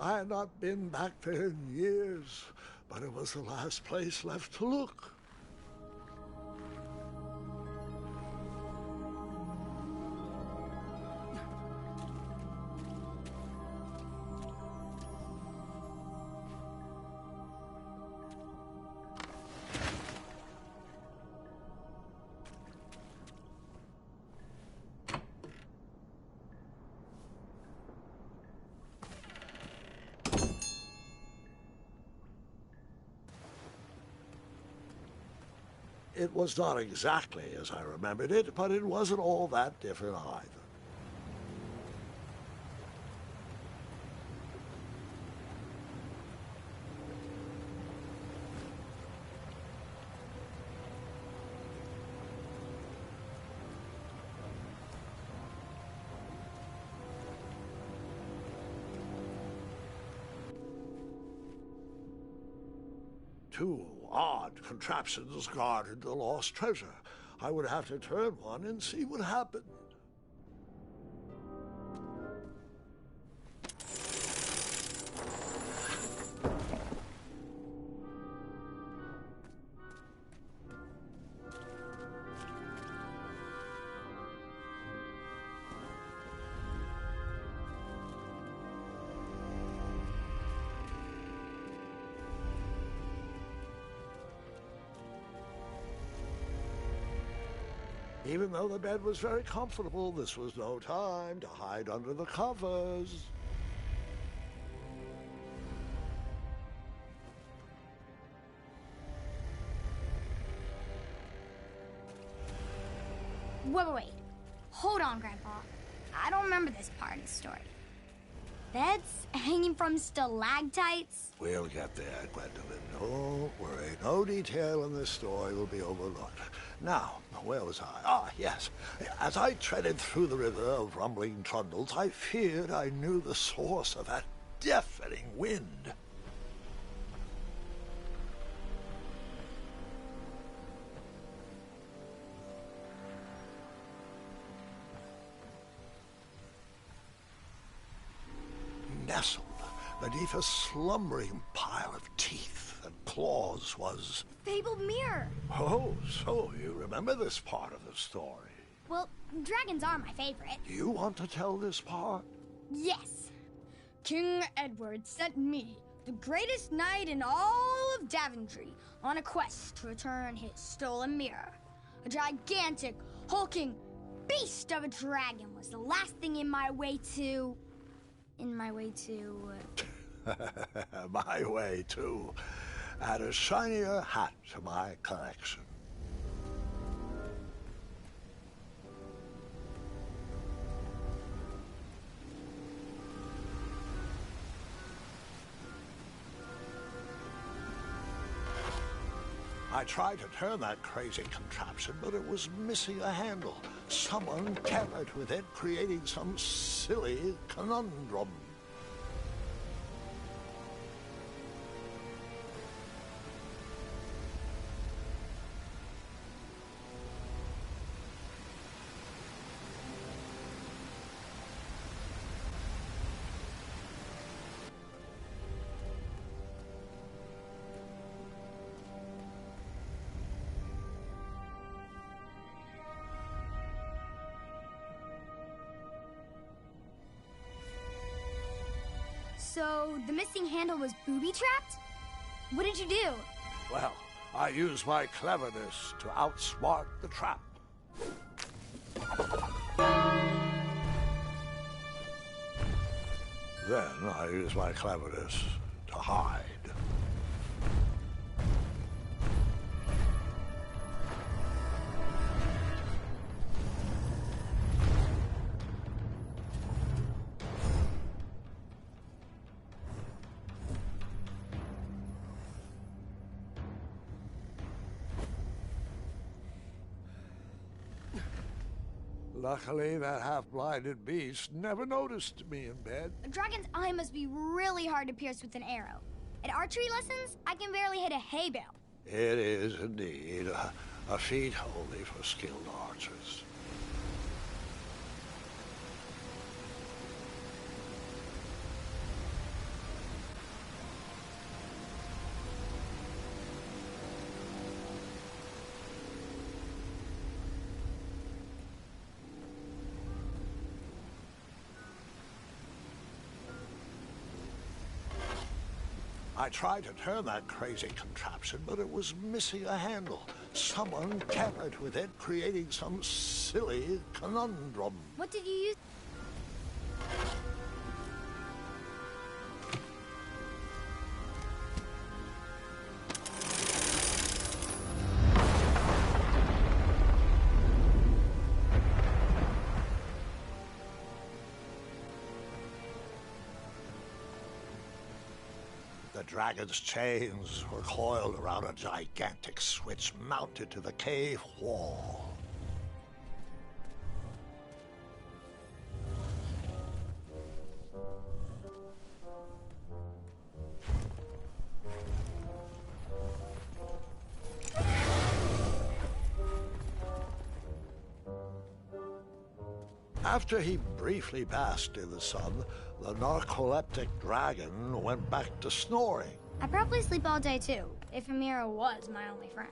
I had not been back there in years, but it was the last place left to look. It was not exactly as I remembered it, but it wasn't all that different either. Two odd contraptions guarded the lost treasure. I would have to turn one and see what happened. Even though the bed was very comfortable, this was no time to hide under the covers. Wait. Hold on, Grandpa. I don't remember this part of the story. Beds hanging from stalactites? We'll get there, Gwendolyn. Don't worry. No detail in this story will be overlooked. Now, where was I? Ah, yes. As I treaded through the river of rumbling trundles, I feared I knew the source of that deafening wind. Nestled beneath a slumbering pile of teeth and claws was... Fabled mirror! Oh, so you remember this part of the story? Well, dragons are my favorite. Do you want to tell this part? Yes. King Edward sent me, the greatest knight in all of Daventry, on a quest to return his stolen mirror. A gigantic, hulking beast of a dragon was the last thing in my way to... My way, too. Add a shinier hat to my collection. I tried to turn that crazy contraption, but it was missing a handle. Someone tampered with it, creating some silly conundrum. So, the missing handle was booby-trapped? What did you do? Well, I used my cleverness to outsmart the trap. Then I used my cleverness to hide. Luckily, that half-blinded beast never noticed me in bed. A dragon's eye must be really hard to pierce with an arrow. At archery lessons, I can barely hit a hay bale. It is indeed a feat only for skilled archers. I tried to turn that crazy contraption, but it was missing a handle. Someone tampered with it, creating some silly conundrum. What did you use? The dragon's chains were coiled around a gigantic switch mounted to the cave wall. After he briefly basked in the sun, the narcoleptic dragon went back to snoring. I probably sleep all day too, if Amira was my only friend.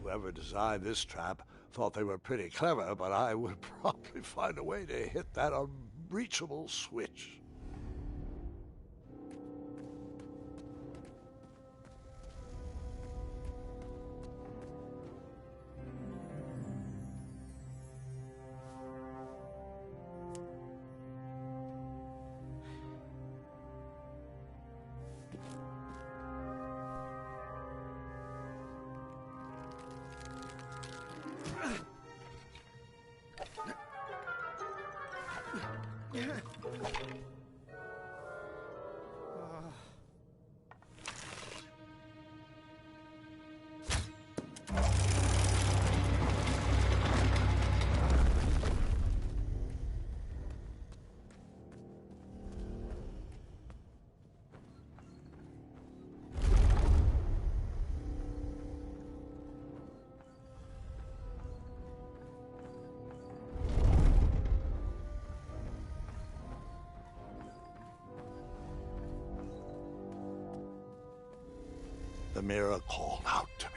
Whoever designed this trap thought they were pretty clever, but I would probably find a way to hit that unreachable switch. The mirror called out to me.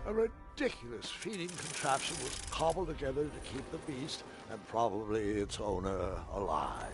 A ridiculous feeding contraption was cobbled together to keep the beast and probably its owner alive.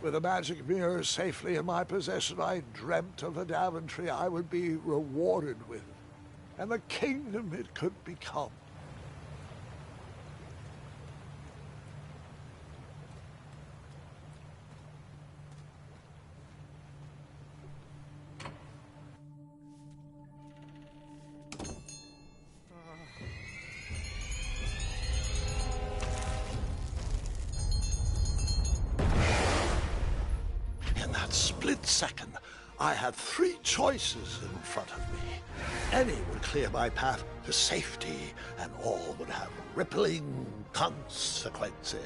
With the magic mirror safely in my possession, I dreamt of the Daventry I would be rewarded with, and the kingdom it could become. split second, I had three choices in front of me. Any would clear my path to safety, and all would have rippling consequences.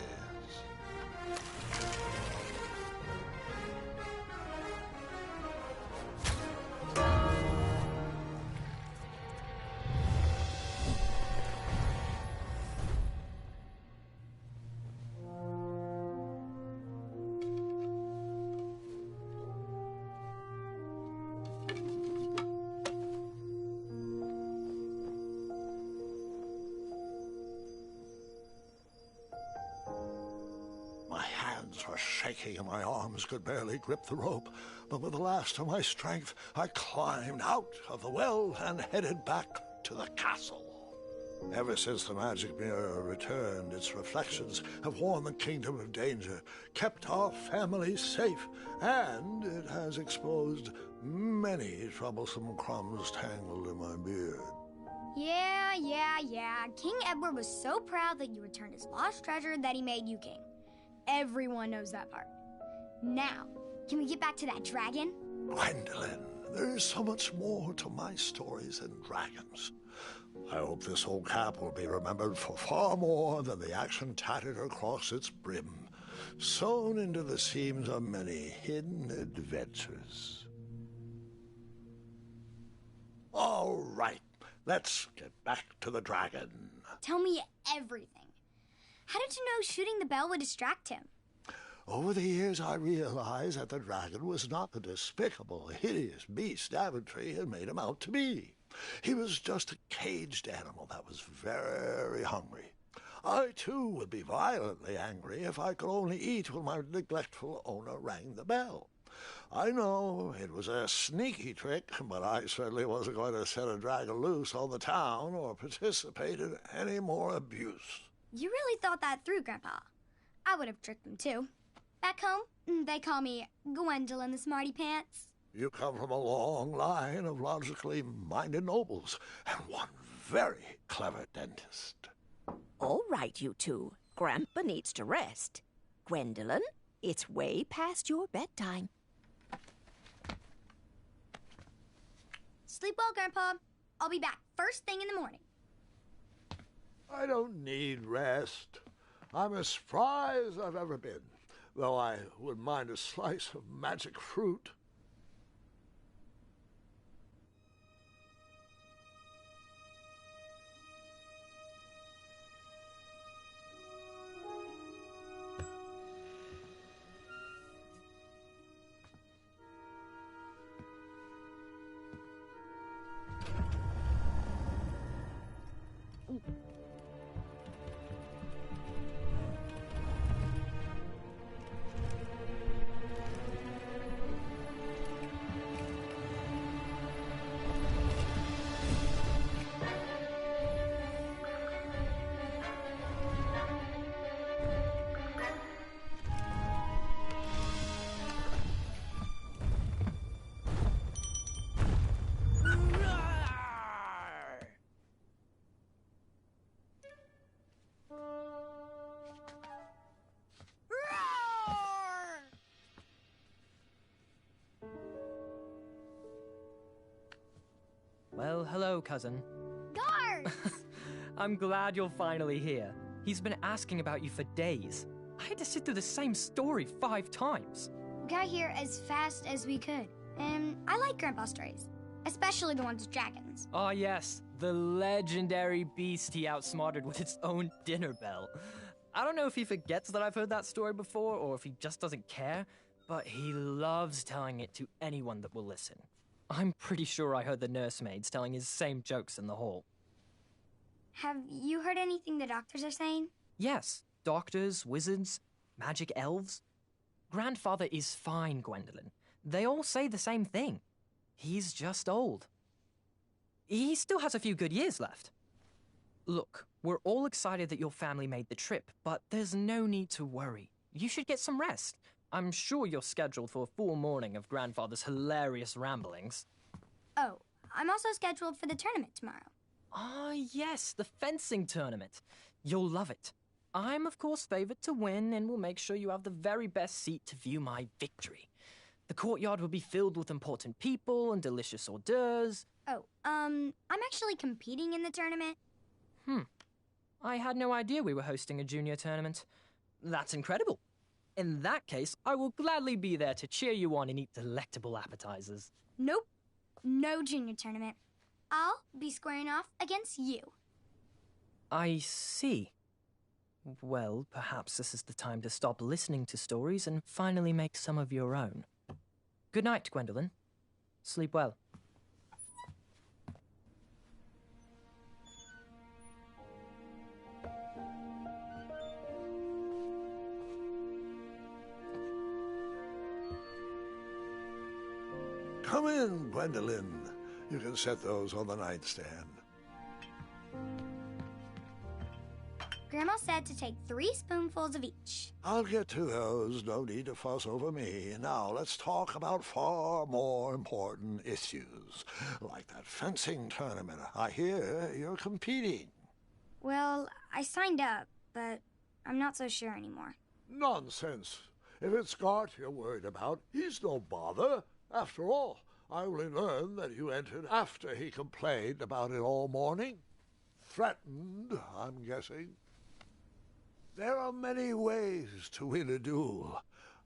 My hands were shaking and my arms could barely grip the rope, but with the last of my strength, I climbed out of the well and headed back to the castle. Ever since the magic mirror returned, its reflections have warned the kingdom of danger, kept our family safe, and it has exposed many troublesome crumbs tangled in my beard. Yeah. King Edward was so proud that you returned his lost treasure that he made you king. Everyone knows that part. Now, can we get back to that dragon? Gwendolyn, there is so much more to my stories than dragons. I hope this old cap will be remembered for far more than the action tattered across its brim, sewn into the seams of many hidden adventures. All right, let's get back to the dragon. Tell me everything. How did you know shooting the bell would distract him? Over the years, I realized that the dragon was not the despicable, hideous beast Daventry had made him out to be. He was just a caged animal that was very hungry. I, too, would be violently angry if I could only eat when my neglectful owner rang the bell. I know it was a sneaky trick, but I certainly wasn't going to set a dragon loose on the town or participate in any more abuse. You really thought that through, Grandpa. I would have tricked them, too. Back home, they call me Gwendolyn the Smarty Pants. You come from a long line of logically minded nobles and one very clever dentist. All right, you two. Grandpa needs to rest. Gwendolyn, it's way past your bedtime. Sleep well, Grandpa. I'll be back first thing in the morning. I don't need rest. I'm as spry as I've ever been, though I wouldn't mind a slice of magic fruit. Well, hello, cousin. Guards! I'm glad you're finally here. He's been asking about you for days. I had to sit through the same story 5 times. We got here as fast as we could. And I like Grandpa's stories, especially the ones with dragons. Ah, yes, the legendary beast he outsmarted with its own dinner bell. I don't know if he forgets that I've heard that story before or if he just doesn't care, but he loves telling it to anyone that will listen. I'm pretty sure I heard the nursemaids telling his same jokes in the hall. Have you heard anything the doctors are saying? Yes, doctors, wizards, magic elves. Grandfather is fine, Gwendolyn. They all say the same thing. He's just old. He still has a few good years left. Look, we're all excited that your family made the trip, but there's no need to worry. You should get some rest. I'm sure you're scheduled for a full morning of Grandfather's hilarious ramblings. Oh, I'm also scheduled for the tournament tomorrow. Ah, yes, the fencing tournament. You'll love it. I'm, of course, favored to win and will make sure you have the very best seat to view my victory. The courtyard will be filled with important people and delicious hors d'oeuvres. Oh, I'm actually competing in the tournament. I had no idea we were hosting a junior tournament. That's incredible. In that case, I will gladly be there to cheer you on and eat delectable appetizers. Nope, no junior tournament. I'll be squaring off against you. I see. Well, perhaps this is the time to stop listening to stories and finally make some of your own. Good night, Gwendolyn. Sleep well. Come in, Gwendolyn. You can set those on the nightstand. Grandma said to take 3 spoonfuls of each. I'll get to those. No need to fuss over me. Now, let's talk about far more important issues, like that fencing tournament. I hear you're competing. Well, I signed up, but I'm not so sure anymore. Nonsense. If it's Gart you're worried about, he's no bother. After all, I only learned that you entered after he complained about it all morning. Threatened, I'm guessing. There are many ways to win a duel.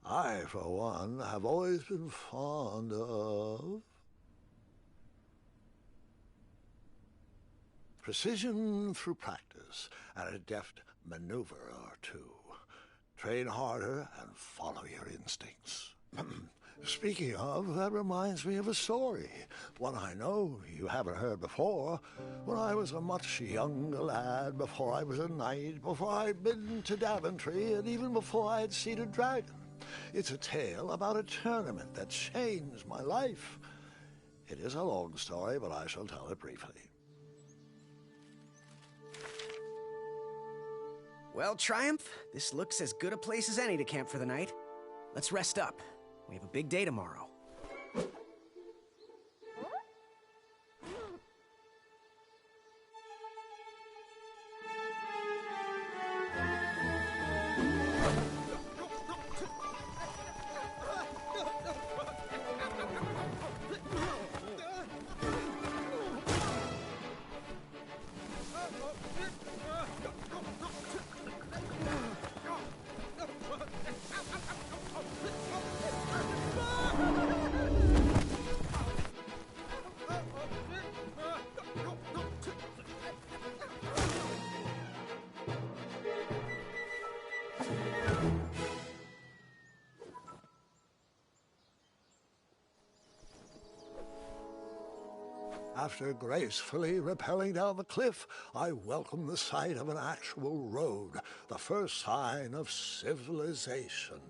I, for one, have always been fond of precision through practice and a deft maneuver or two. Train harder and follow your instincts. Speaking of, that reminds me of a story, one I know you haven't heard before. When I was a much younger lad, before I was a knight, before I'd been to Daventry, and even before I'd seen a dragon. It's a tale about a tournament that changed my life. It is a long story, but I shall tell it briefly. Well, Triumph, this looks as good a place as any to camp for the night. Let's rest up. We have a big day tomorrow. After gracefully rappelling down the cliff, I welcomed the sight of an actual road, the first sign of civilization.